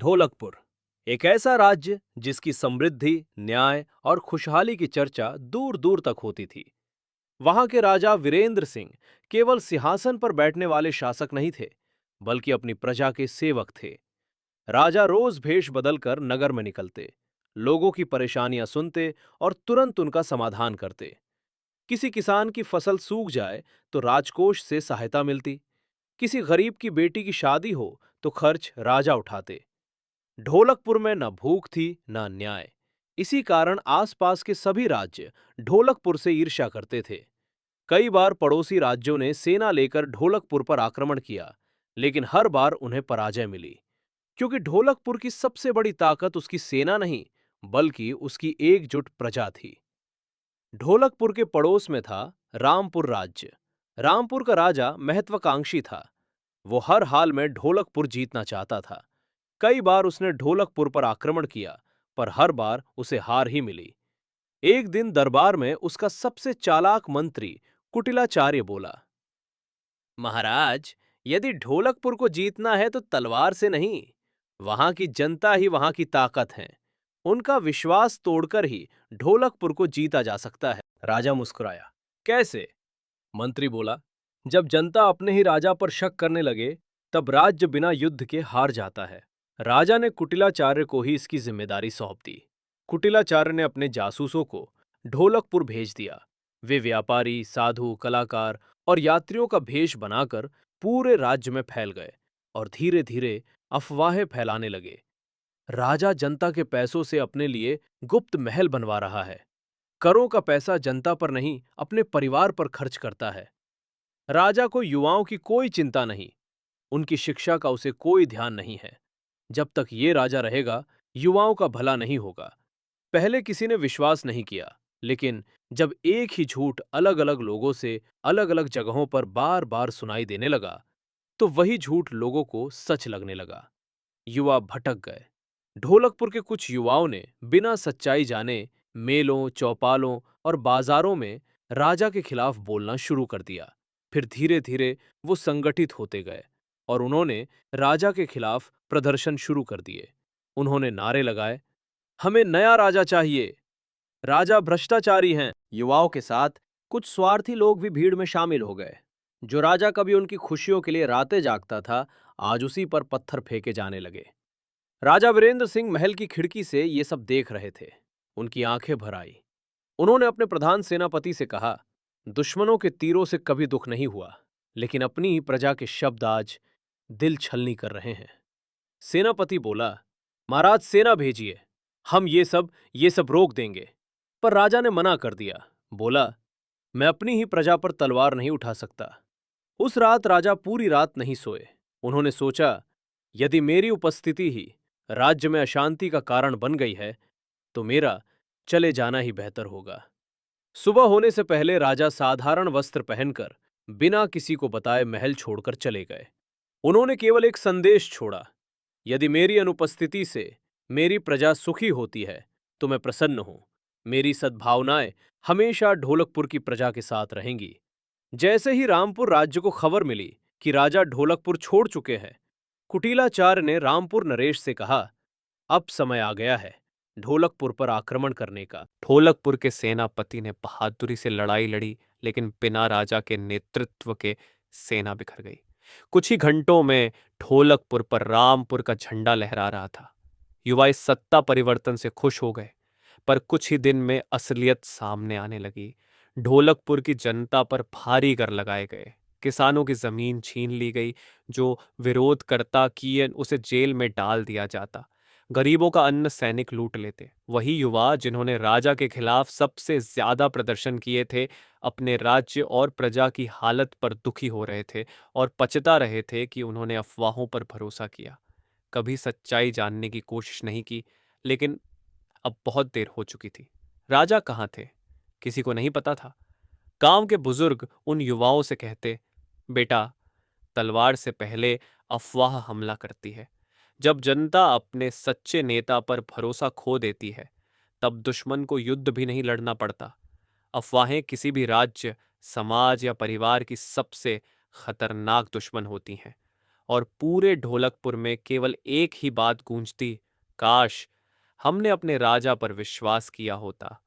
ढोलकपुर एक ऐसा राज्य जिसकी समृद्धि, न्याय और खुशहाली की चर्चा दूर दूर तक होती थी। वहां के राजा वीरेंद्र सिंह केवल सिंहासन पर बैठने वाले शासक नहीं थे, बल्कि अपनी प्रजा के सेवक थे। राजा रोज भेष बदलकर नगर में निकलते, लोगों की परेशानियां सुनते और तुरंत उनका समाधान करते। किसी किसान की फसल सूख जाए तो राजकोष से सहायता मिलती, किसी गरीब की बेटी की शादी हो तो खर्च राजा उठाते। ढोलकपुर में न भूख थी न अन्याय। इसी कारण आसपास के सभी राज्य ढोलकपुर से ईर्ष्या करते थे। कई बार पड़ोसी राज्यों ने सेना लेकर ढोलकपुर पर आक्रमण किया, लेकिन हर बार उन्हें पराजय मिली, क्योंकि ढोलकपुर की सबसे बड़ी ताकत उसकी सेना नहीं, बल्कि उसकी एकजुट प्रजा थी। ढोलकपुर के पड़ोस में था रामपुर राज्य। रामपुर का राजा महत्वाकांक्षी था। वो हर हाल में ढोलकपुर जीतना चाहता था। कई बार उसने ढोलकपुर पर आक्रमण किया, पर हर बार उसे हार ही मिली। एक दिन दरबार में उसका सबसे चालाक मंत्री कुटिलाचार्य बोला, महाराज, यदि ढोलकपुर को जीतना है तो तलवार से नहीं, वहां की जनता ही वहां की ताकत है। उनका विश्वास तोड़कर ही ढोलकपुर को जीता जा सकता है। राजा मुस्कुराया। कैसे? मंत्री बोला, जब जनता अपने ही राजा पर शक करने लगे, तब राज्य बिना युद्ध के हार जाता है। राजा ने कुटिलाचार्य को ही इसकी जिम्मेदारी सौंप दी। कुटिलाचार्य ने अपने जासूसों को ढोलकपुर भेज दिया। वे व्यापारी, साधु, कलाकार और यात्रियों का भेष बनाकर पूरे राज्य में फैल गए और धीरे धीरे अफवाहें फैलाने लगे। राजा जनता के पैसों से अपने लिए गुप्त महल बनवा रहा है। करों का पैसा जनता पर नहीं, अपने परिवार पर खर्च करता है। राजा को युवाओं की कोई चिंता नहीं, उनकी शिक्षा का उसे कोई ध्यान नहीं है। जब तक ये राजा रहेगा, युवाओं का भला नहीं होगा। पहले किसी ने विश्वास नहीं किया, लेकिन जब एक ही झूठ अलग अलग लोगों से अलग अलग जगहों पर बार बार सुनाई देने लगा, तो वही झूठ लोगों को सच लगने लगा। युवा भटक गए। ढोलकपुर के कुछ युवाओं ने बिना सच्चाई जाने मेलों, चौपालों और बाजारों में राजा के खिलाफ बोलना शुरू कर दिया। फिर धीरे धीरे वो संगठित होते गए और उन्होंने राजा के खिलाफ प्रदर्शन शुरू कर दिए। उन्होंने नारे लगाए, हमें नया राजा चाहिए, राजा भ्रष्टाचारी हैं। युवाओं के साथ कुछ स्वार्थी लोग भी भीड़ में शामिल हो गए। जो राजा कभी उनकी खुशियों के लिए रातें जागता था, आज उसी पर पत्थर फेंके जाने लगे। राजा वीरेंद्र सिंह महल की खिड़की से ये सब देख रहे थे। उनकी आंखें भर आई। उन्होंने अपने प्रधान सेनापति से कहा, दुश्मनों के तीरों से कभी दुख नहीं हुआ, लेकिन अपनी ही प्रजा के शब्द आज दिल छलनी कर रहे हैं। सेनापति बोला, महाराज, सेना भेजिए, हम ये सब रोक देंगे। पर राजा ने मना कर दिया। बोला, मैं अपनी ही प्रजा पर तलवार नहीं उठा सकता। उस रात राजा पूरी रात नहीं सोए। उन्होंने सोचा, यदि मेरी उपस्थिति ही राज्य में अशांति का कारण बन गई है, तो मेरा चले जाना ही बेहतर होगा। सुबह होने से पहले राजा साधारण वस्त्र पहनकर बिना किसी को बताए महल छोड़कर चले गए। उन्होंने केवल एक संदेश छोड़ा, यदि मेरी अनुपस्थिति से मेरी प्रजा सुखी होती है तो मैं प्रसन्न हूं। मेरी सद्भावनाएं हमेशा ढोलकपुर की प्रजा के साथ रहेंगी। जैसे ही रामपुर राज्य को खबर मिली कि राजा ढोलकपुर छोड़ चुके हैं, कुटिलाचार्य ने रामपुर नरेश से कहा, अब समय आ गया है ढोलकपुर पर आक्रमण करने का। ढोलकपुर के सेनापति ने बहादुरी से लड़ाई लड़ी, लेकिन बिना राजा के नेतृत्व के सेना बिखर गई। कुछ ही घंटों में ढोलकपुर पर रामपुर का झंडा लहरा रहा था। युवा इस सत्ता परिवर्तन से खुश हो गए, पर कुछ ही दिन में असलियत सामने आने लगी। ढोलकपुर की जनता पर भारी कर लगाए गए। किसानों की जमीन छीन ली गई। जो विरोध करता किए उसे जेल में डाल दिया जाता। गरीबों का अन्न सैनिक लूट लेते। वही युवा जिन्होंने राजा के खिलाफ सबसे ज्यादा प्रदर्शन किए थे, अपने राज्य और प्रजा की हालत पर दुखी हो रहे थे और पछता रहे थे कि उन्होंने अफवाहों पर भरोसा किया, कभी सच्चाई जानने की कोशिश नहीं की। लेकिन अब बहुत देर हो चुकी थी। राजा कहाँ थे, किसी को नहीं पता था। गांव के बुजुर्ग उन युवाओं से कहते, बेटा, तलवार से पहले अफवाह हमला करती है। जब जनता अपने सच्चे नेता पर भरोसा खो देती है, तब दुश्मन को युद्ध भी नहीं लड़ना पड़ता। अफवाहें किसी भी राज्य, समाज या परिवार की सबसे खतरनाक दुश्मन होती हैं, और पूरे ढोलकपुर में केवल एक ही बात गूंजती, काश हमने अपने राजा पर विश्वास किया होता,